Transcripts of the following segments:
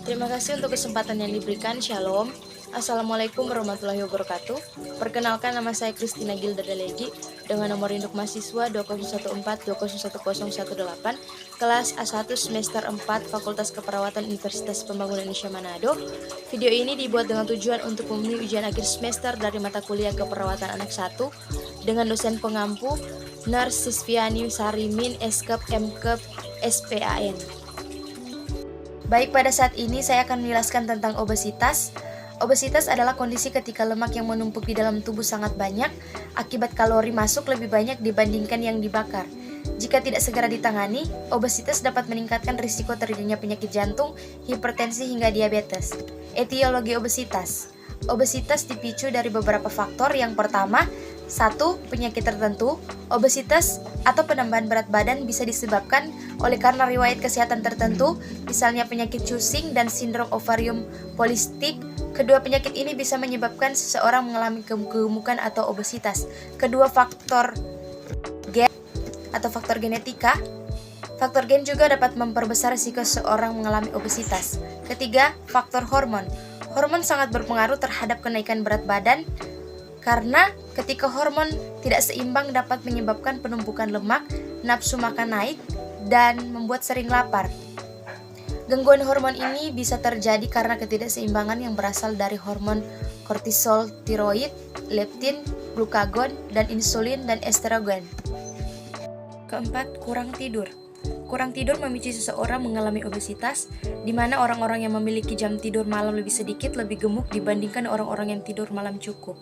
Terima kasih untuk kesempatan yang diberikan. Shalom. Assalamualaikum warahmatullahi wabarakatuh. Perkenalkan, nama saya Christina Gilda Delegi dengan nomor induk mahasiswa 2014-201018, kelas A1 semester 4 Fakultas Keperawatan Universitas Pembangunan Indonesia Manado. Video ini dibuat dengan tujuan untuk memenuhi ujian akhir semester dari mata kuliah Keperawatan Anak 1 dengan dosen pengampu Nurse Sisviani Sarimin Eskep Mkep SPAN. Baik, pada saat ini saya akan menjelaskan tentang obesitas. Obesitas adalah kondisi ketika lemak yang menumpuk di dalam tubuh sangat banyak akibat kalori masuk lebih banyak dibandingkan yang dibakar. Jika tidak segera ditangani, obesitas dapat meningkatkan risiko terjadinya penyakit jantung, hipertensi hingga diabetes. Etiologi obesitas. Obesitas dipicu dari beberapa faktor. Yang pertama, 1. Penyakit tertentu. Obesitas atau penambahan berat badan bisa disebabkan oleh karena riwayat kesehatan tertentu, misalnya penyakit Cushing dan sindrom ovarium polistik. Kedua penyakit ini bisa menyebabkan seseorang mengalami kegemukan atau obesitas. Kedua, faktor gen atau faktor genetika. Faktor gen juga dapat memperbesar risiko seseorang mengalami obesitas. Ketiga, faktor hormon. Hormon sangat berpengaruh terhadap kenaikan berat badan karena ketika hormon tidak seimbang dapat menyebabkan penumpukan lemak, nafsu makan naik, dan membuat sering lapar. Gangguan hormon ini bisa terjadi karena ketidakseimbangan yang berasal dari hormon kortisol, tiroid, leptin, glukagon, dan insulin dan estrogen. Keempat, kurang tidur. Kurang tidur memicu seseorang mengalami obesitas, di mana orang-orang yang memiliki jam tidur malam lebih sedikit lebih gemuk dibandingkan orang-orang yang tidur malam cukup.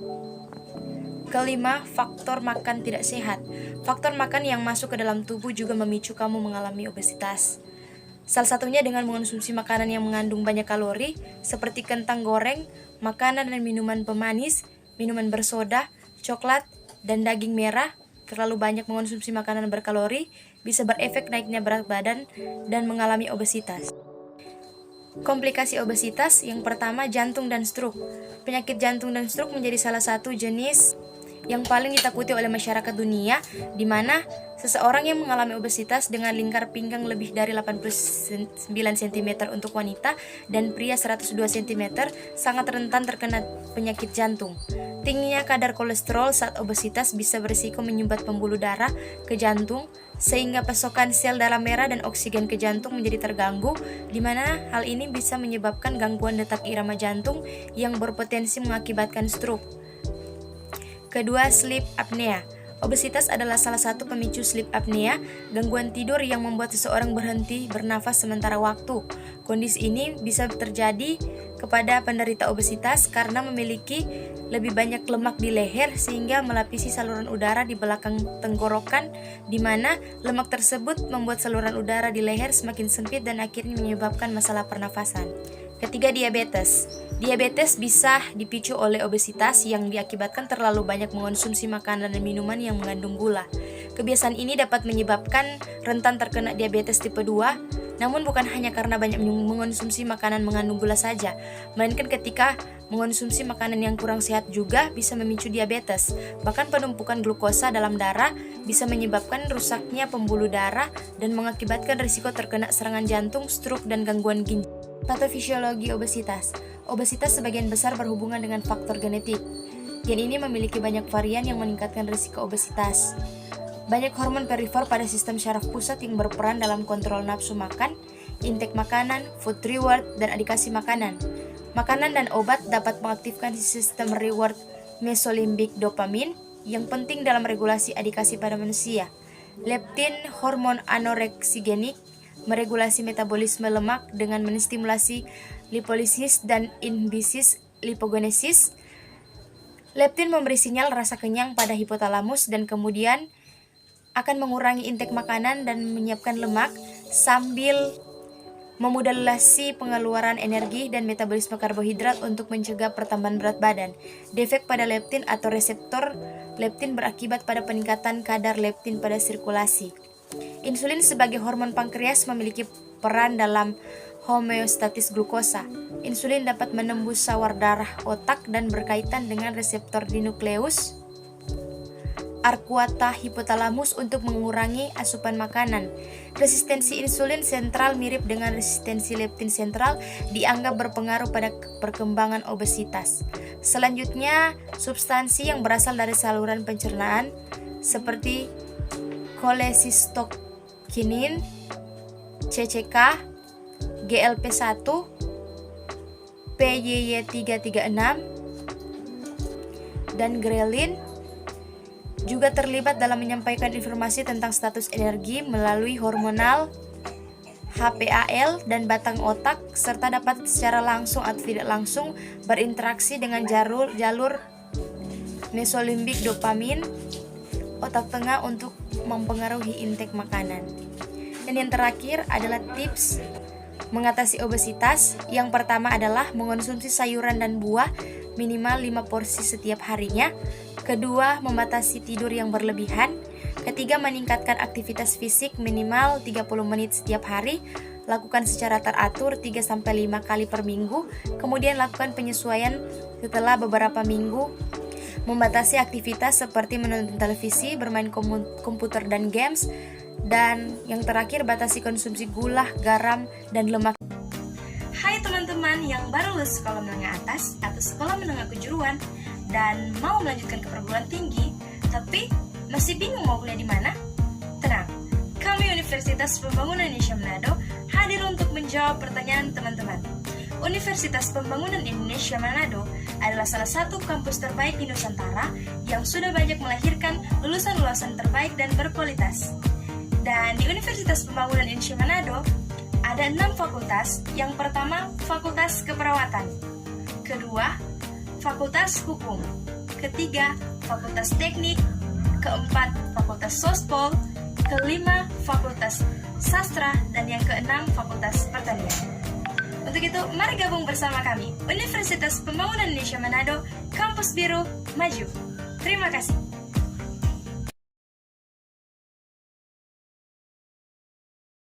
Kelima, faktor makan tidak sehat. Faktor makan yang masuk ke dalam tubuh juga memicu kamu mengalami obesitas. Salah satunya dengan mengonsumsi makanan yang mengandung banyak kalori, seperti kentang goreng, makanan dan minuman pemanis, minuman bersoda, coklat, dan daging merah. Terlalu banyak mengonsumsi makanan berkalori bisa berefek naiknya berat badan dan mengalami obesitas. Komplikasi obesitas, yang pertama jantung dan stroke. Penyakit jantung dan stroke menjadi salah satu jenis yang paling ditakuti oleh masyarakat dunia, di mana seseorang yang mengalami obesitas dengan lingkar pinggang lebih dari 89 cm untuk wanita dan pria 102 cm sangat rentan terkena penyakit jantung. Tingginya kadar kolesterol saat obesitas bisa berisiko menyumbat pembuluh darah ke jantung, sehingga pasokan sel darah merah dan oksigen ke jantung menjadi terganggu, di mana hal ini bisa menyebabkan gangguan detak irama jantung yang berpotensi mengakibatkan stroke. Kedua, sleep apnea. Obesitas adalah salah satu pemicu sleep apnea, gangguan tidur yang membuat seseorang berhenti bernafas sementara waktu. Kondisi ini bisa terjadi kepada penderita obesitas karena memiliki lebih banyak lemak di leher sehingga melapisi saluran udara di belakang tenggorokan, di mana lemak tersebut membuat saluran udara di leher semakin sempit dan akhirnya menyebabkan masalah pernafasan. Ketiga, diabetes. Diabetes bisa dipicu oleh obesitas yang diakibatkan terlalu banyak mengonsumsi makanan dan minuman yang mengandung gula. Kebiasaan ini dapat menyebabkan rentan terkena diabetes tipe 2, namun bukan hanya karena banyak mengonsumsi makanan mengandung gula saja, melainkan ketika mengonsumsi makanan yang kurang sehat juga bisa memicu diabetes. Bahkan penumpukan glukosa dalam darah bisa menyebabkan rusaknya pembuluh darah dan mengakibatkan risiko terkena serangan jantung, stroke, dan gangguan ginjal. Patofisiologi obesitas. Obesitas sebagian besar berhubungan dengan faktor genetik. Gen ini memiliki banyak varian yang meningkatkan risiko obesitas. Banyak hormon perifer pada sistem syaraf pusat yang berperan dalam kontrol nafsu makan, intake makanan, food reward, dan adikasi makanan. Makanan dan obat dapat mengaktifkan sistem reward mesolimbik dopamin yang penting dalam regulasi adikasi pada manusia. Leptin, hormon anoreksigenik, meregulasi metabolisme lemak dengan menstimulasi lipolisis dan inhibisis lipogenesis. Leptin memberi sinyal rasa kenyang pada hipotalamus dan kemudian akan mengurangi intake makanan dan menyiapkan lemak sambil memodulasi pengeluaran energi dan metabolisme karbohidrat untuk mencegah pertambahan berat badan. Defek pada leptin atau reseptor leptin berakibat pada peningkatan kadar leptin pada sirkulasi. Insulin sebagai hormon pankreas memiliki peran dalam homeostatis glukosa. Insulin dapat menembus sawar darah otak dan berkaitan dengan reseptor di nukleus arcuata hipotalamus untuk mengurangi asupan makanan. Resistensi insulin sentral mirip dengan resistensi leptin sentral dianggap berpengaruh pada perkembangan obesitas. Selanjutnya, substansi yang berasal dari saluran pencernaan seperti cholecystokinin, CCK, GLP-1, PYY336, dan grelin juga terlibat dalam menyampaikan informasi tentang status energi melalui hormonal, HPAL, dan batang otak, serta dapat secara langsung atau tidak langsung berinteraksi dengan jalur mesolimbik dopamin otak tengah untuk mempengaruhi intake makanan. Dan yang terakhir adalah tips mengatasi obesitas. Yang pertama adalah mengonsumsi sayuran dan buah minimal 5 porsi setiap harinya. Kedua, membatasi tidur yang berlebihan. Ketiga, meningkatkan aktivitas fisik minimal 30 menit setiap hari. Lakukan secara teratur 3-5 kali per minggu. Kemudian lakukan penyesuaian setelah beberapa minggu. Membatasi aktivitas seperti menonton televisi, bermain komputer dan games. Dan yang terakhir, batasi konsumsi gula, garam, dan lemak. Hai teman-teman yang baru lulus sekolah menengah atas atau sekolah menengah kejuruan dan mau melanjutkan ke perguruan tinggi, tapi masih bingung mau kuliah di mana? Tenang, kami Universitas Pembangunan Indonesia Manado hadir untuk menjawab pertanyaan teman-teman. Universitas Pembangunan Indonesia Manado adalah salah satu kampus terbaik di Nusantara yang sudah banyak melahirkan lulusan-lulusan terbaik dan berkualitas. Dan di Universitas Pembangunan Indonesia Manado ada 6 fakultas. Yang pertama, Fakultas Keperawatan. Kedua, Fakultas Hukum. Ketiga, Fakultas Teknik. Keempat, Fakultas Sospol. Kelima, Fakultas Sastra. Dan yang keenam, Fakultas Pertanian. Untuk itu, mari gabung bersama kami, Universitas Pembangunan Indonesia Manado, Kampus Biru Maju. Terima kasih.